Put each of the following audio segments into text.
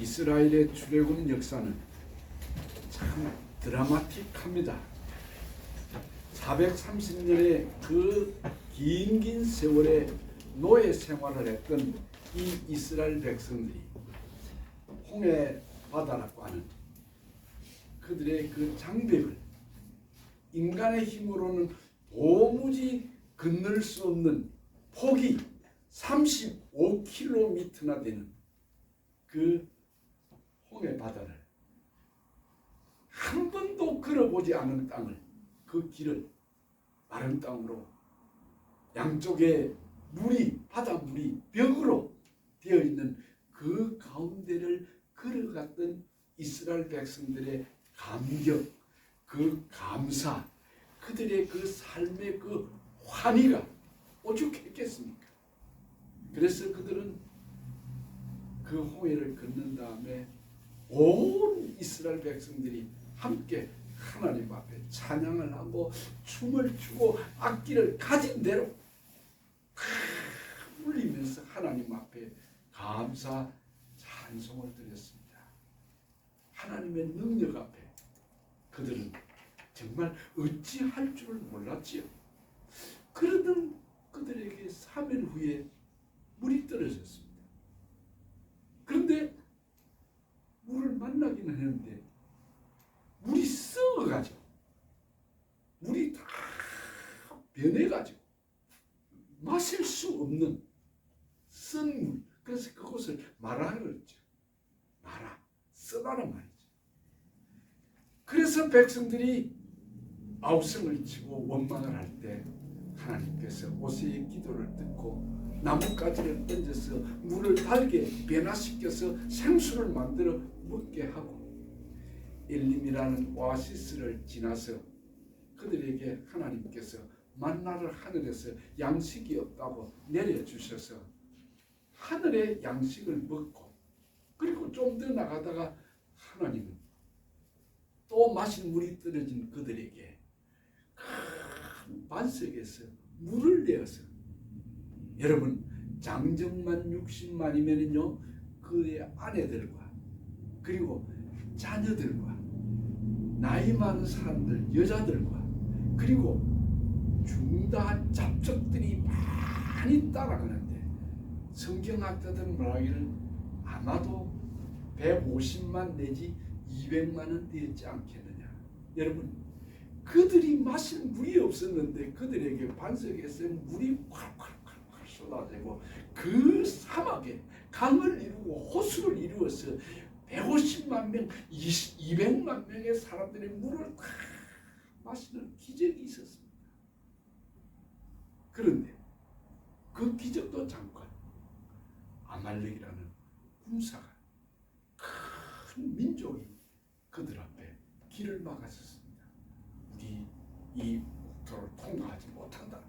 이스라엘의 출애굽 역사는 참 드라마틱합니다. 430년의 그 긴 세월에 노예 생활을 했던 이 이스라엘 백성들이 홍해 바다라고 하는 그들의 그 장벽을 인간의 힘으로는 도무지 건널 수 없는 폭이 35km나 되는 그 홍해 바다를 한 번도 걸어보지 않은 땅을, 그 길을 마른 땅으로 양쪽에 물이, 바닷물이 벽으로 되어 있는 그 가운데를 걸어갔던 이스라엘 백성들의 감격, 그 감사, 그들의 그 삶의 그 환희가 오죽했겠습니까? 그래서 그들은 그 홍해를 건넌 다음에 온 이스라엘 백성들이 함께 하나님 앞에 찬양을 하고 춤을 추고 악기를 가진 대로 울리면서 하나님 앞에 감사 찬송을 드렸습니다. 하나님의 능력 앞에 그들은 정말 어찌할 줄을 몰랐지요. 그러던 그들에게 3일 후에 물이 떨어졌습니다. 그런데 물을 만나기는 했는데 물이 썩어가지고 물이 다 변해가지고 마실 수 없는 쓴 물. 그래서 그곳을 마라 그랬죠. 마라, 쓰다는 말이죠. 그래서 백성들이 아우성을 치고 원망을 할 때 하나님께서 모세의 기도를 듣고 나뭇가지를 던져서 물을 달게 변화시켜서 생수를 만들어 먹게 하고 엘림이라는 오아시스를 지나서 그들에게 하나님께서 만나를 하늘에서 양식이 없다고 내려주셔서 하늘의 양식을 먹고, 그리고 좀 더 나가다가 하나님은 또 마실 물이 떨어진 그들에게 큰 반석에서 물을 내어서, 여러분 장정만 60만이면요 그의 아내들과 그리고 자녀들과 나이 많은 사람들, 여자들과 그리고 중다한 잡족들이 많이 따라가는데 성경학자들은 말하기를 아마도 150만 내지 200만은 되었지 않겠느냐. 여러분 그들이 마실 물이 없었는데 그들에게 반석에서 물이 콸콸콸콸 쏟아지고 그 사막에 강을 이루고 호수를 이루어서 150만 명, 200만 명의 사람들이 물을 다 마시는 기적이 있었습니다. 그런데 그 기적도 잠깐 아말렉이라는 군사가, 큰 민족이 그들 앞에 길을 막았었습니다. 우리 이 국토를 통과하지 못한다.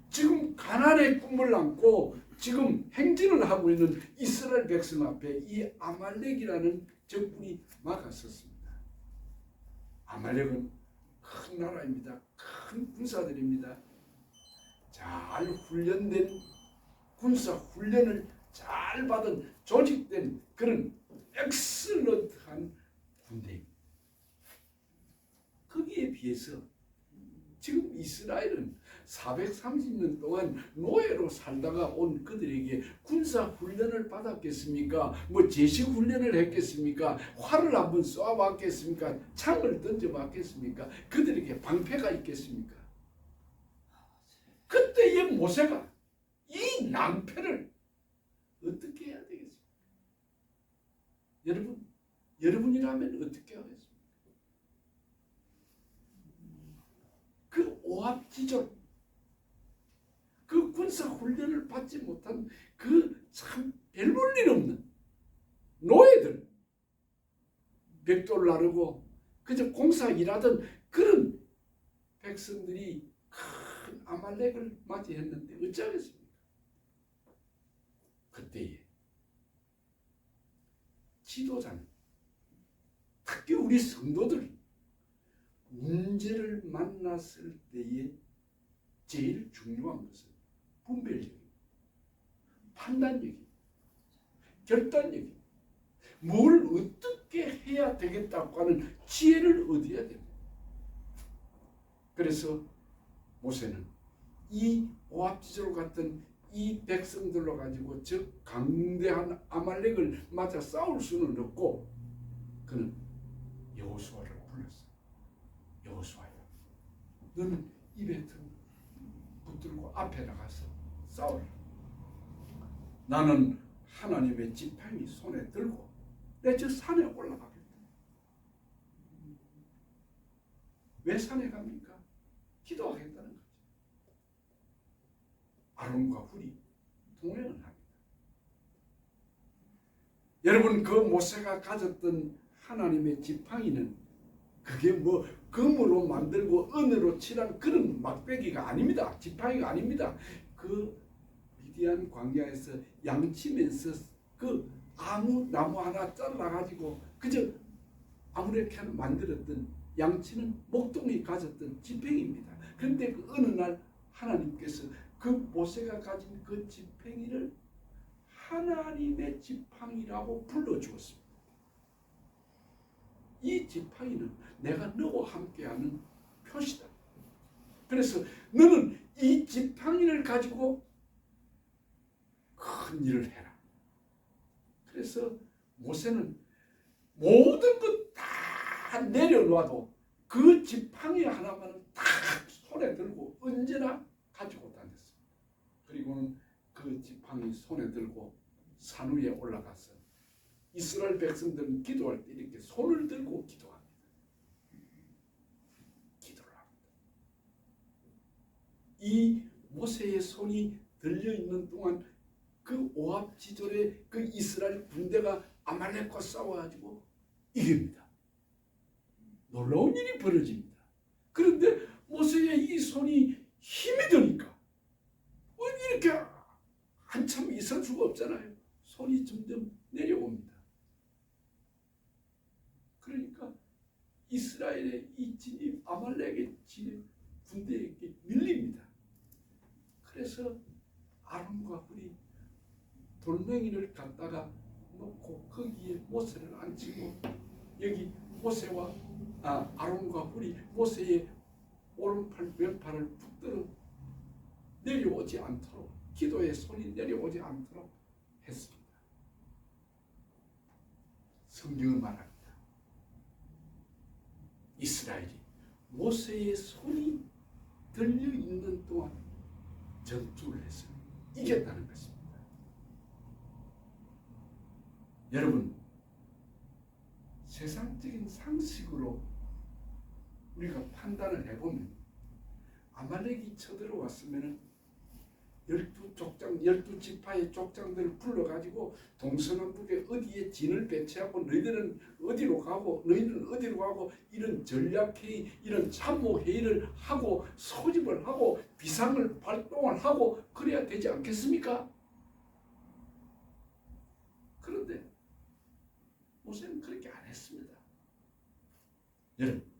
지금 가나안의 꿈을 안고 지금 행진을 하고 있는 이스라엘 백성 앞에 이 아말렉이라는 적군이 막았었습니다. 아말렉은 큰 나라입니다. 큰 군사들입니다. 잘 훈련된 군사 훈련을 잘 받은 조직된 그런 엑셀런트한 군대입니다. 거기에 비해서 지금 이스라엘은 430년 동안 노예로 살다가 온 그들에게 군사 훈련을 받았겠습니까? 뭐 제식 훈련을 했겠습니까? 활을 한번 쏘아봤겠습니까? 창을 던져봤겠습니까? 그들에게 방패가 있겠습니까? 그때의 모세가 이 낭패를 어떻게 해야 되겠습니까? 여러분이라면 어떻게 하겠습니까? 그 오합지졸, 그 군사 훈련을 받지 못한 그 참 별 볼 일 없는 노예들, 벽돌 나르고 그저 공사 일하던 그런 백성들이 큰 아말렉을 맞이했는데 어찌하겠습니까? 그때에 지도자는, 특히 우리 성도들, 문제를 만났을 때에 제일 중요한 것은 분별력입니다. 판단력입니다. 결단력이 뭘 어떻게 해야 되겠다고 하는 지혜를 얻어야 됩니다. 그래서 모세는 이 오합지졸 같은 이 백성들로 가지고 저 강대한 아말렉을 맞아 싸울 수는 없고 그는 여호수아를 불렀어요. 여호수아야, 너는 입에 붙들고 앞에 나가서 싸우라. 나는 하나님의 지팡이 손에 들고 내 저 산에 올라가겠다. 왜 산에 갑니까? 기도하겠다는 거죠. 아론과 훌이 동행을 합니다. 여러분, 그 모세가 가졌던 하나님의 지팡이는 그게 뭐 금으로 만들고 은으로 칠한 그런 막대기가 아닙니다. 지팡이가 아닙니다. 그 미디안 광야에서 양치면서 그 아무 나무 하나 잘라가지고 그저 아무렇게나 만들었던 양치는 목동이 가졌던 지팡이입니다. 그런데 그 어느 날 하나님께서 그 모세가 가진 그 지팡이를 하나님의 지팡이라고 불러주었습니다. 이 지팡이는 내가 너와 함께하는 표시다. 그래서 너는 이 지팡이를 가지고 큰 일을 해라. 그래서 모세는 모든 것 다 내려놔도 그 지팡이 하나만은 다 손에 들고 언제나 가지고 다녔습니다. 그리고는 그 지팡이 손에 들고 산 위에 올라가서 이스라엘 백성들은 기도할 때 이렇게 손을 들고 기도합니다. 기도를 합니다. 이 모세의 손이 들려있는 동안 그 오합지졸의 그 이스라엘 군대가 아말렉과 싸워가지고 이깁니다. 놀라운 일이 벌어집니다. 그런데 모세의 이 손이 힘이 드니까 이렇게 한참 있을 수가 없잖아요. 손이 점점 내려옵니다. 그러니까 이스라엘의 이 진입, 아말렉의 진입 군대에게 밀립니다. 그래서 아론과 훌이 돌멩이를 갖다가 놓고 거기에 모세를 앉히고 여기 모세와 아론과 훌이 모세의 오른팔 왼팔을 붙들어 내려오지 않도록, 기도의 손이 내려오지 않도록 했습니다. 성경은 말합니다. 이스라엘이 모세의 손이 들려있는 동안 전투를 해서 이겼다는 것입니다. 여러분, 세상적인 상식으로 우리가 판단을 해보면 아말렉이 쳐들어왔으면 12지파의 족장들을 불러가지고 동서남북에 어디에 진을 배치하고 너희들은 어디로 가고 너희들은 어디로 가고 이런 전략회의, 이런 참모회의를 하고 소집을 하고 비상을 발동을 하고 그래야 되지 않겠습니까? 그런데 모세는 그렇게 안 했습니다. 여러분,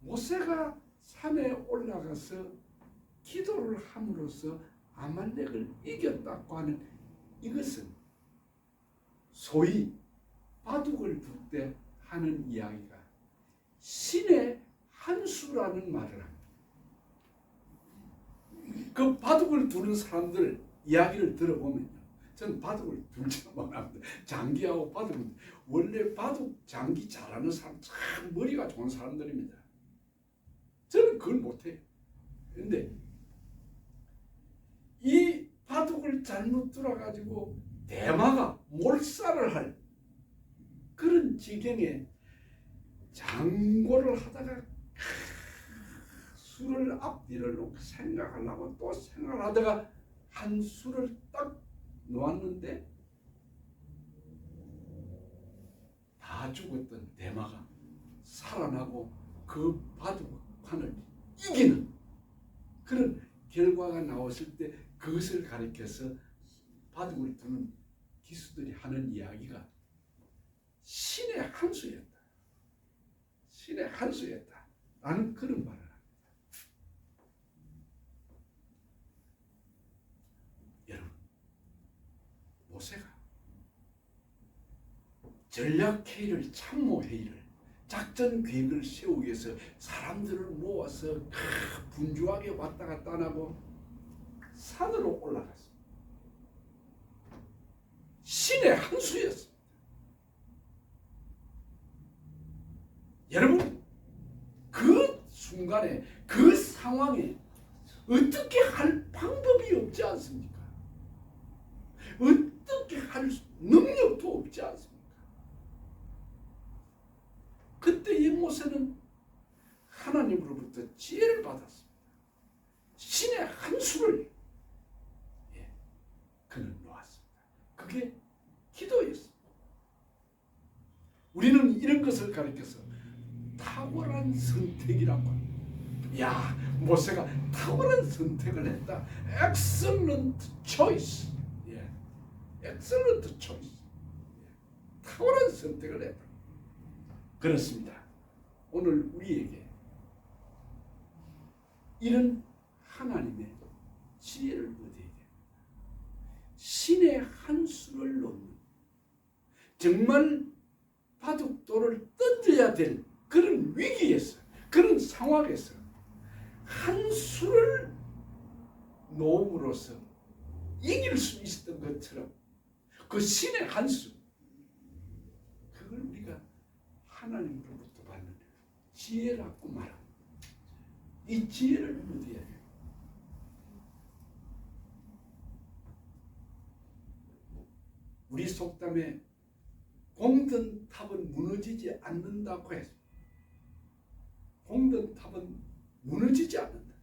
모세가 산에 올라가서 기도를 함으로써 아말렉을 이겼다고 하는 이것은 소위 바둑을 둘 때 하는 이야기가 신의 한 수라는 말을 합니다. 그 바둑을 두는 사람들 이야기를 들어보면요, 저는 바둑을 둘지는 못합니다. 장기하고 바둑은 원래 바둑 장기 잘하는 사람 참 머리가 좋은 사람들입니다. 저는 그걸 못해요. 그런데 이 바둑을 잘못 들어가지고 대마가 몰살을 할 그런 지경에 장고를 하다가 수를 앞뒤를 놓고 생각하려고 또 생각을 하다가 한 수를 딱 놓았는데 다 죽었던 대마가 살아나고 그 바둑판을 이기는 그런 결과가 나왔을 때 그것을 가리켜서 바둑을 두는 기수들이 하는 이야기가 신의 한 수였다. 신의 한 수였다. 라는 그런 말을 합니다. 여러분, 모세가 전략회의를, 참모회의를, 작전 계획을 세우기 위해서 사람들을 모아서 분주하게 왔다 갔다 안 하고 산으로 올라갔습니다. 신의 한 수였습니다. 여러분, 그 순간에 그 상황에 어떻게 할 방법이 없지 않습니까? 어떻게 할 능력도 없지 않습니까? 그때 이 모세는 하나님으로부터 지혜를 받았습니다. 신의 한 수를 그는 놓았습니다. 그게 기도였습니다. 우리는 이런 것을 가르쳐서 탁월한 선택이라고 합니다. 야, 모세가 탁월한 선택을 했다. Excellent choice. Excellent choice. 탁월한 선택을 했다. 그렇습니다. 오늘 우리에게 이런 하나님의 지혜를 얻어야 됩니다. 신의 한 수를 놓는, 정말 바둑돌을 던져야 될 그런 위기에서, 그런 상황에서 한 수를 놓음으로써 이길 수 있었던 것처럼 그 신의 한 수, 그걸 우리가 하나님으로부터 받는 지혜라고 말합니다. 이 지혜를 얻어야 돼요. 우리 속담에 공든 탑은 무너지지 않는다고 했습니다. 공든 탑은 무너지지 않는다.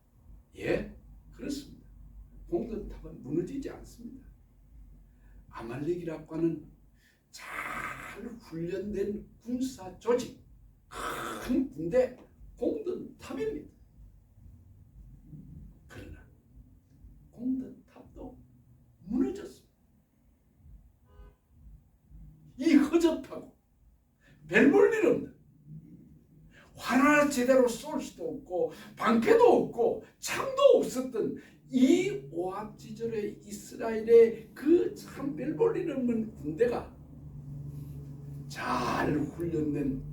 예, 그렇습니다. 공든 탑은 무너지지 않습니다. 아말렉이라고 하는 잘 훈련된 군사 조직, 큰 군대, 공든 탑입니다. 그러나 공든 탑도 무너졌습니다. 이 허접하고 별 볼 일 없는, 화나 제대로 쏠 수도 없고 방패도 없고 창도 없었던 이 오합지졸의 이스라엘의 그 참 별 볼 일 없는 군대가 잘 훈련된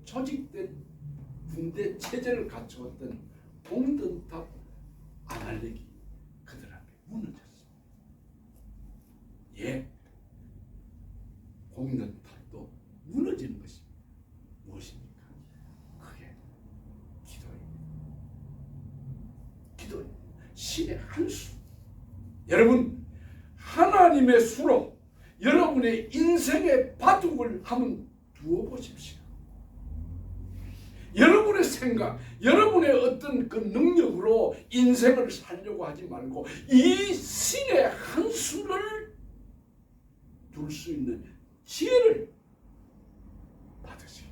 조직된 군대 체제를 갖추었던 공든탑 아말렉이 그들 앞에 무너졌습니다. 예, 공든탑도 무너지는 것입니다. 무엇입니까? 그게 기도입니다. 기도입니다. 신의 한 수. 여러분, 하나님의 수로 여러분의 인생의 바둑을 한번 두어보십시오. 여러분의 생각, 여러분의 어떤 그 능력으로 인생을 살려고 하지 말고 이 신의 한 수를 둘 수 있는 지혜를 받으시기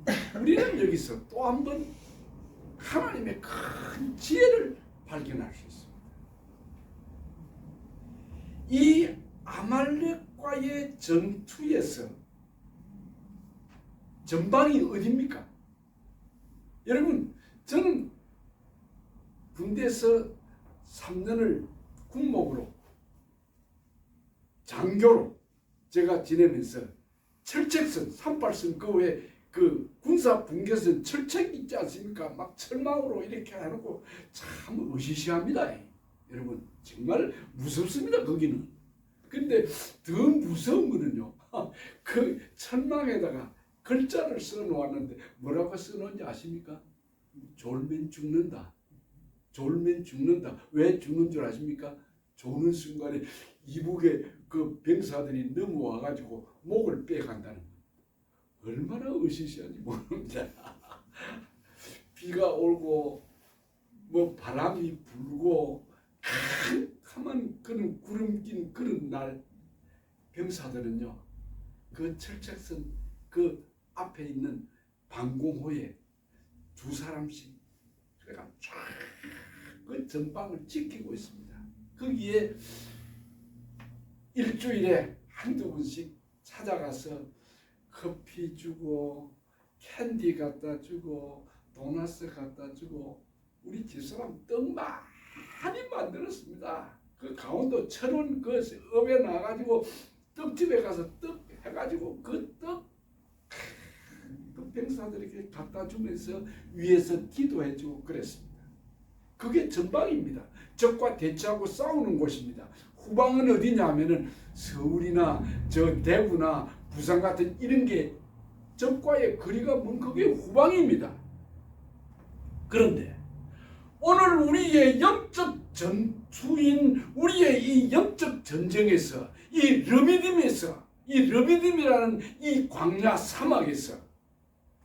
바랍니다. 우리는 여기서 또 한 번 하나님의 큰 지혜를 발견할 수 있습니다. 이 아말렉과의 전투에서 전방이 어디입니까? 여러분, 저는 군대에서 3년을 군목으로, 장교로 제가 지내면서 철책선, 38선 그 외에 그 군사 분계선 철책 있지 않습니까? 막 철망으로 이렇게 해놓고 참 으시시합니다. 여러분, 정말 무섭습니다, 거기는. 근데 더 무서운 거는요, 그 철망에다가 글자를 써놓았는데 뭐라고 써놓은지 아십니까? 졸면 죽는다. 졸면 죽는다. 왜 죽는 줄 아십니까? 조는 순간에 이북에 그 병사들이 넘어와가지고 목을 빼간다는 거예요. 얼마나 으시시한지 모릅니다. 비가 오고 뭐 바람이 불고 캄캄한 그런 구름 낀 그런 날, 병사들은요 그 철책선 그 앞에 있는 방공호에 두 사람씩 그래가 쫙 그 전방을 지키고 있습니다. 거기에 일주일에 한두 번씩 찾아가서 커피 주고 캔디 갖다 주고 도나스 갖다 주고, 우리 집사람 떡 많이 만들었습니다. 그 강원도 철원 그 읍에 나가지고 떡집에 가서 떡 해가지고 그 병사들에게 갖다 주면서 위에서 기도해주고 그랬습니다. 그게 전방입니다. 적과 대치하고 싸우는 곳입니다. 후방은 어디냐 하면은 서울이나 저 대구나 부산 같은 이런 게 적과의 거리가 먼 그게 후방입니다. 그런데 오늘 우리의 영적 전투인 우리의 이 영적 전쟁에서 이 르비딤이라는 이 광야 사막에서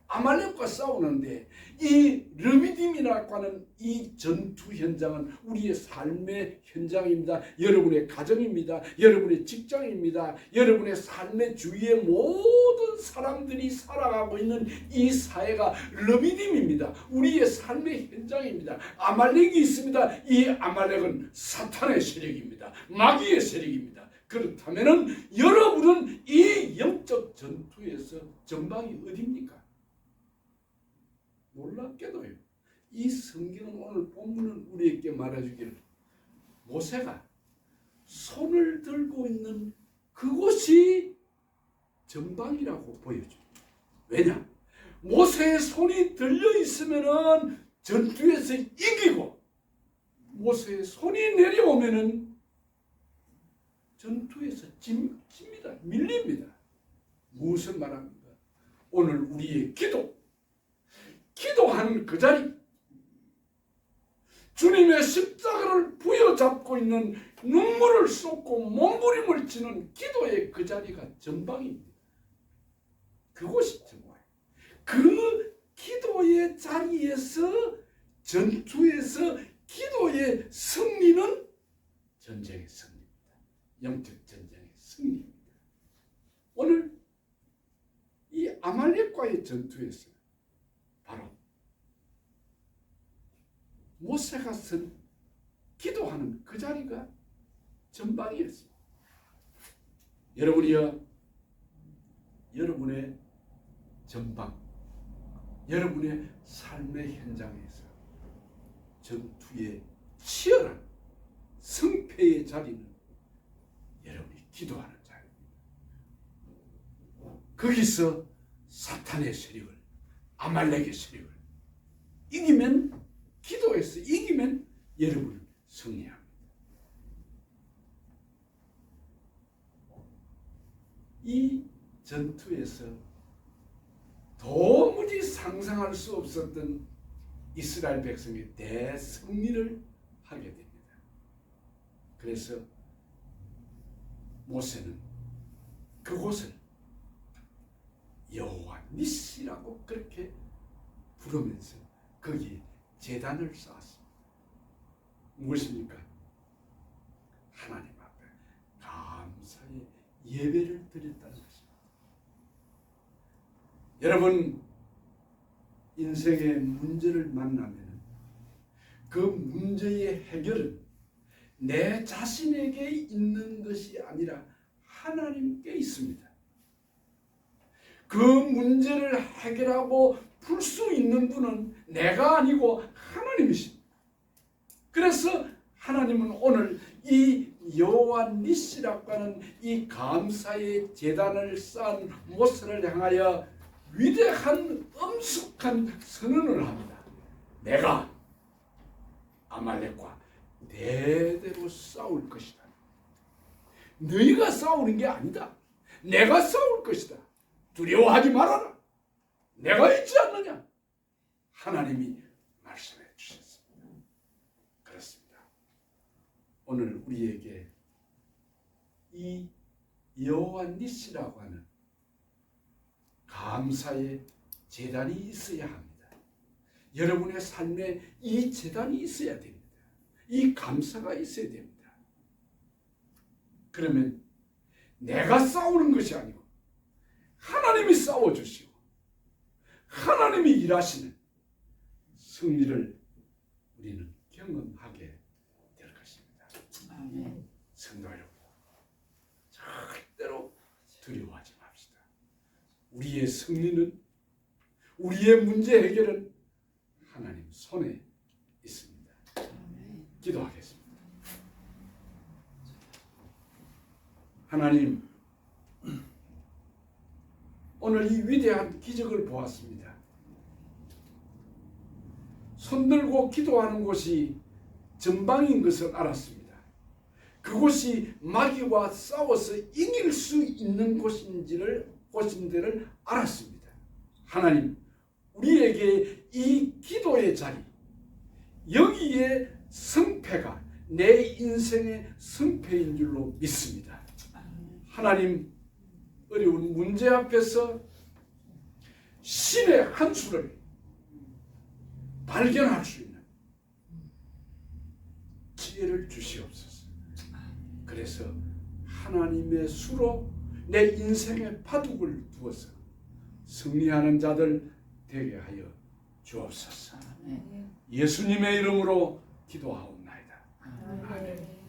아말렉과 싸우는데 이 르비딤이라고 하는 이 전투 현장은 우리의 삶의 현장입니다. 여러분의 가정입니다. 여러분의 직장입니다. 여러분의 삶의 주위의 모든 사람들이 살아가고 있는 이 사회가 르비딤입니다. 우리의 삶의 현장입니다. 아말렉이 있습니다. 이 아말렉은 사탄의 세력입니다. 마귀의 세력입니다. 그렇다면 여러분은 이 영적 전투에서 전방이 어디입니까? 놀랍게도요. 이 성경은 오늘 본문은 우리에게 말해주기를 모세가 손을 들고 있는 그곳이 전방이라고 보여줍니다. 왜냐? 모세의 손이 들려 있으면은 전투에서 이기고 모세의 손이 내려오면은 전투에서 집니다. 밀립니다. 무엇을 말합니까? 오늘 우리의 기도하는 그 자리, 주님의 십자가를 부여잡고 있는 눈물을 쏟고 몸부림을 치는 기도의 그 자리가 전방입니다. 그곳이 전방이에요. 그 기도의 자리에서 전투에서 기도의 승리는 전쟁의 승리입니다. 영적 전쟁의 승리입니다. 오늘 이 아말렉과의 전투에서 바로 모세가 선 기도하는 그 자리가 전방이었습니다. 여러분이요, 여러분의 전방, 여러분의 삶의 현장에서 전투의 치열한 승패의 자리는 여러분이 기도하는 자리입니다. 거기서 사탄의 세력을, 아말렉의 세력을 이기면, 기도해서 이기면 여러분은 승리합니다. 이 전투에서 도무지 상상할 수 없었던 이스라엘 백성의 대승리를 하게 됩니다. 그래서 모세는 그곳을 여호와 니시라고 그렇게 부르면서 거기에 제단을 쌓았습니다. 무엇입니까? 하나님 앞에 감사의 예배를 드렸다는 것입니다. 여러분, 인생의 문제를 만나면 그 문제의 해결은 내 자신에게 있는 것이 아니라 하나님께 있습니다. 그 문제를 해결하고 풀 수 있는 분은 내가 아니고 하나님이십니다. 그래서 하나님은 오늘 이 여호와 니시라고 하는 이 감사의 제단을 쌓은 모세를 향하여 위대한 엄숙한 선언을 합니다. 내가 아말렉과 대대로 싸울 것이다. 너희가 싸우는 게 아니다. 내가 싸울 것이다. 두려워하지 말아라. 내가 있지 않느냐? 하나님이 말씀해 주셨습니다. 그렇습니다. 오늘 우리에게 이 여호와 니시라고 하는 감사의 제단이 있어야 합니다. 여러분의 삶에 이 제단이 있어야 됩니다. 이 감사가 있어야 됩니다. 그러면 내가 싸우는 것이 아니고 하나님이 싸워주시고 하나님이 일하시는 승리를 우리는 경험하게 될 것입니다. 아멘. 성도 여러분, 절대로 두려워하지 맙시다. 우리의 승리는, 우리의 문제 해결은 하나님 손에 있습니다. 기도하겠습니다. 하나님, 오늘 이 위대한 기적을 보았습니다. 손들고 기도하는 곳이 전방인 것을 알았습니다. 그곳이 마귀와 싸워서 이길 수 있는 곳인지를 알았습니다. 하나님, 우리에게 이 기도의 자리, 여기에 성패가 내 인생의 성패인 줄로 믿습니다. 하나님, 어려운 문제 앞에서 신의 한 수를 발견할 수 있는 지혜를 주시옵소서. 그래서 하나님의 수로 내 인생의 바둑을 두어서 승리하는 자들 되게 하여 주옵소서. 예수님의 이름으로 기도하옵나이다. 아멘.